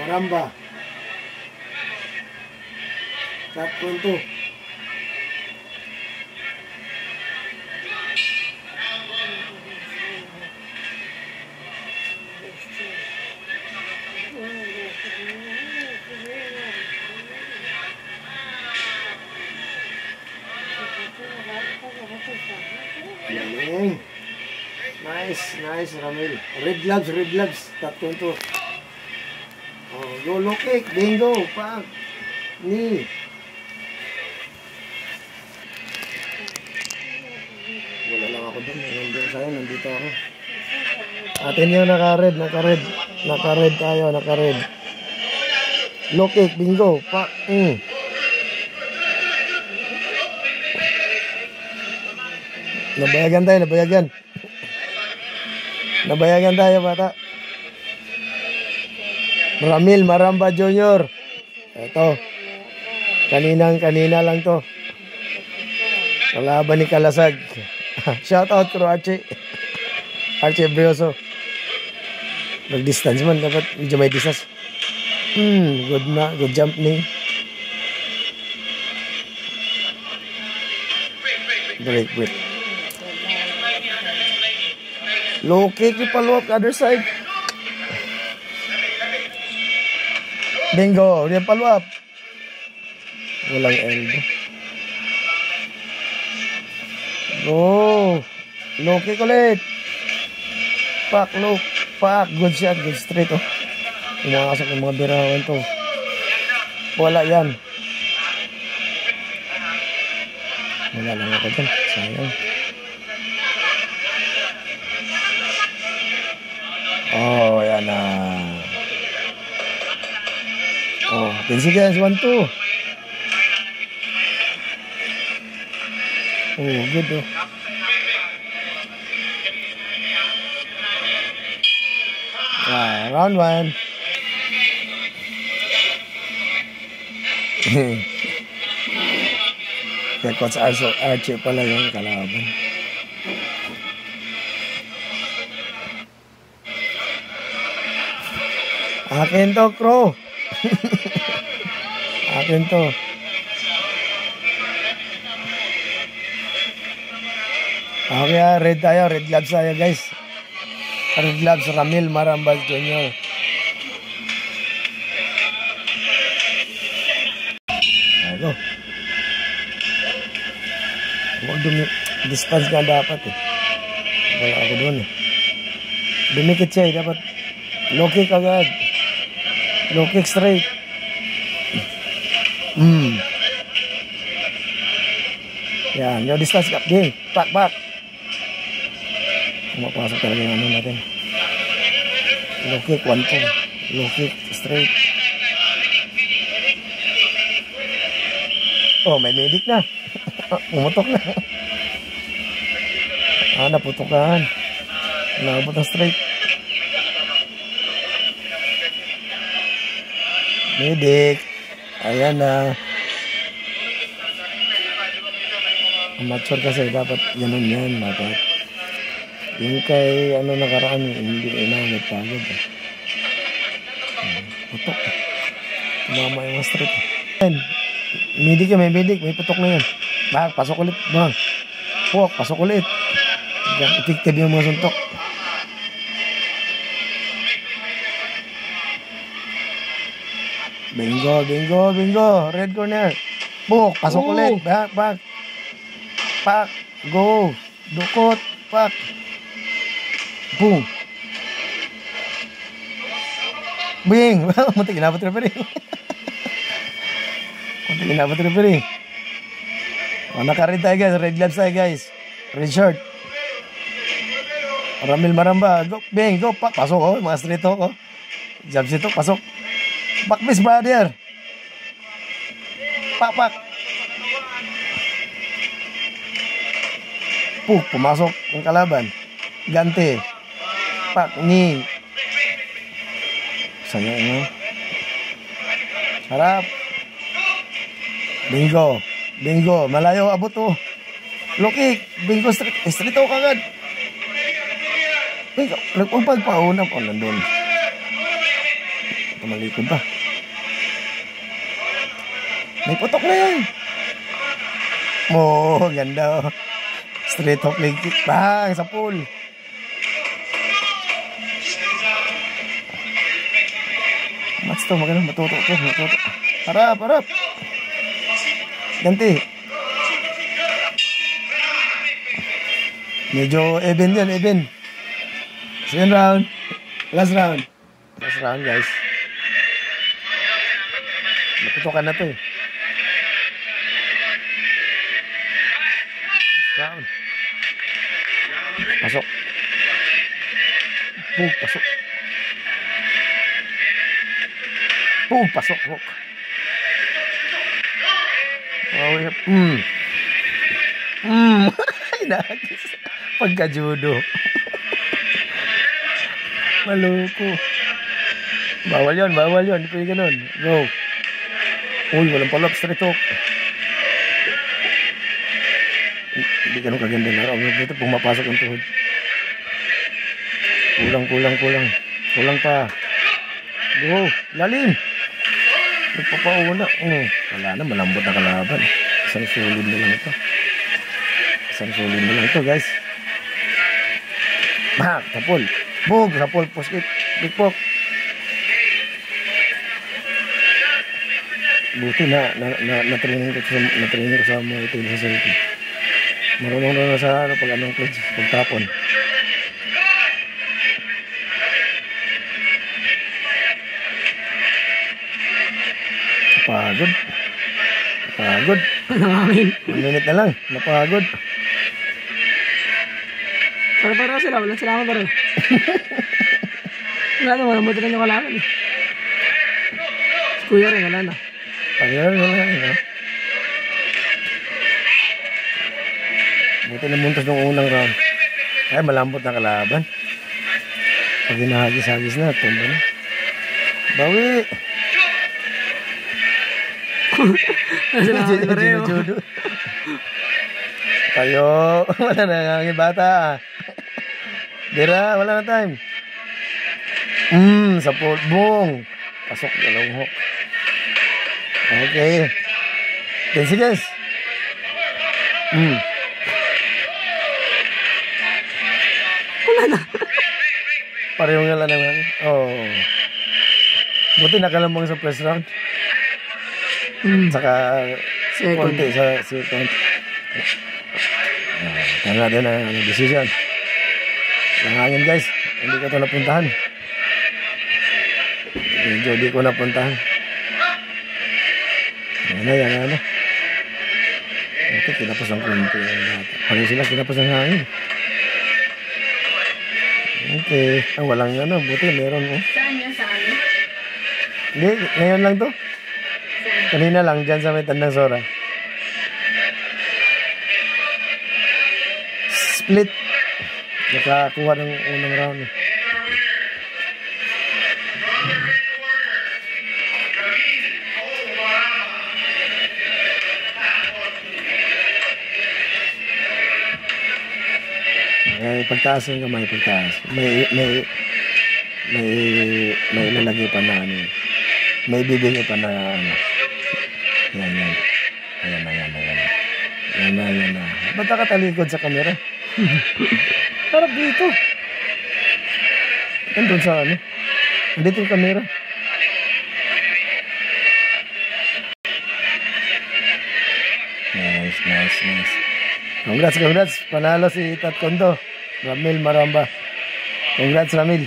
Maramba. Top 2. Galing. Nice, Ramil. Red gloves. Top 2. Oh, go low kick. Bingo. Pag. Knee. Wala lang ako doon. Nandito ako. Atin yung naka-red. Naka-red tayo. Low kick. Bingo. Pak. Nabayagan tayo, bata. Ramil Maramba Jr. Ito. Kanina lang to. Kalaban ni Kalasag. Shout out kay Archie Brioso. Mag-distance man. Dapat medyo may distance. Good jump ni. Break. Low kick yung follow up other side. Bingo. Yung follow up. Walang elbow. Go. Low kick ulit. Pak. Good shot. Good straight. Umakasok ng mga birawan to. Wala yan. Wala lang ako dyan. Sayang. Oh, yan na. 10 seconds. 1-2. Oh, good round 1. Kaya Coach Archie pala yung kalaban. Akin to, Crow. Akin to. Okay, red tayo. Red gloves tayo, guys. Red gloves, Ramil Maramba Jr. Ayo. Huwag distance nga dapat Wala ako doon Dumikit siya dapat. Low kick agad. Low kick straight. Yan, yung distance up din. Pak. Mapasok talaga yung natin. Low kick, 1-2. Low kick straight. Oh, may medic na. Umutok na. Naputokan. Nakabot na straight. Medic. Ayan na. Amateur kasi dapat ganun yan. Dapat. Yung kay nakaraan hindi inangat kagad. Putok. Tumama yung straight. Medic yan. May medic. May putok na yan. Pasok ulit. Pasok ulit. Effective yung mga suntok. Bingo. Red corner. Pasok ulit. Back. Pak. Go. Dukot. Pak. Boom. Bing. Muntik inabot referee. Naka-red tayo, guys. Red gloves tayo, guys. Red shirt. Ramil Maramba. Go. Bing. Go. Pak. Pasok. Mga straight talk. Jabs ito. Pasok. Backbase, brother. Pak. Pumasok ang kalaban. Ganti. Pak, ni. Sayang Harap. Bingo. Malayo abot Low kick. Bingo straight. Straight kagad. Bingo. Nagpapagpauna po nandun. Tumalikod pa. May putok na yan. Oh, ganda oh. Straight hook leg kick. Bang, sa pool. Mats to, maganda. Matuto to. Matuto. Harap, harap. Ganti. Medyo even yan, even. Second round. Last round. Last round, guys. Naputukan na to eh. Round. Pasok. Pasok. Pasok. Hook. Oh, yep. Inagis. Pagka-judo. Maluko. Bawal yun. Hindi pwede ganun. Go. Uy, walang palap. Straight hook. Hindi ganun kaganda na. Dito pumapasok ang tuhod. Kulang pa. Go. Lalim. Nagpapauna. Wala na. Malambot na kalaban. Isang solid na lang ito. Guys. Bak. Tapol. Bug. Tapol. Puskit. Big pok. Buti na-training ko sa mga ito sa sarili. Marunong na sa pag anong pledge, pagtapon. Napagod. Minute na lang, napagod. Para sila, wala sila ako pa rin. Wala na, walang buti na yung kalaman eh. Kuya rin, wala na. Wala. Buti na muntas nung unang round. Ay, malambot na kalaban. Pag hinahagis-hagis na, tumba na. Bawi! Judo. Tayo. Wala na nga bata. Dira, wala na time. Sa pulbong. Pasok dalawang hook. Okay. 10 seconds. Wala na. Parehong nga lang naman. Buti nakalambang sa first round. Saka konti sa second. Tanga din ang decision. Langangin guys. Hindi ko ito napuntahan. Medyo di ko napuntahan. Yan na. Ito kinapos ang konti. Pareho sila kinapos ang hangin. Okay. Walang buti meron oh. Saan yan sa amin? Hindi, ngayon lang to. Kanina lang dyan sa may Tandang Sora. Split. Nakakuha ng unang round. May pagtaas ng kamay, pagtaas. May ilalagay pa na may bibigay pa na Yan. Yan na. Ba't nakatalikod sa camera? Harap dito. Andun sa andito yung camera. Nice. Congrats. Panalo si Tat Kondo. Ramil Maramba. Congrats, Ramil.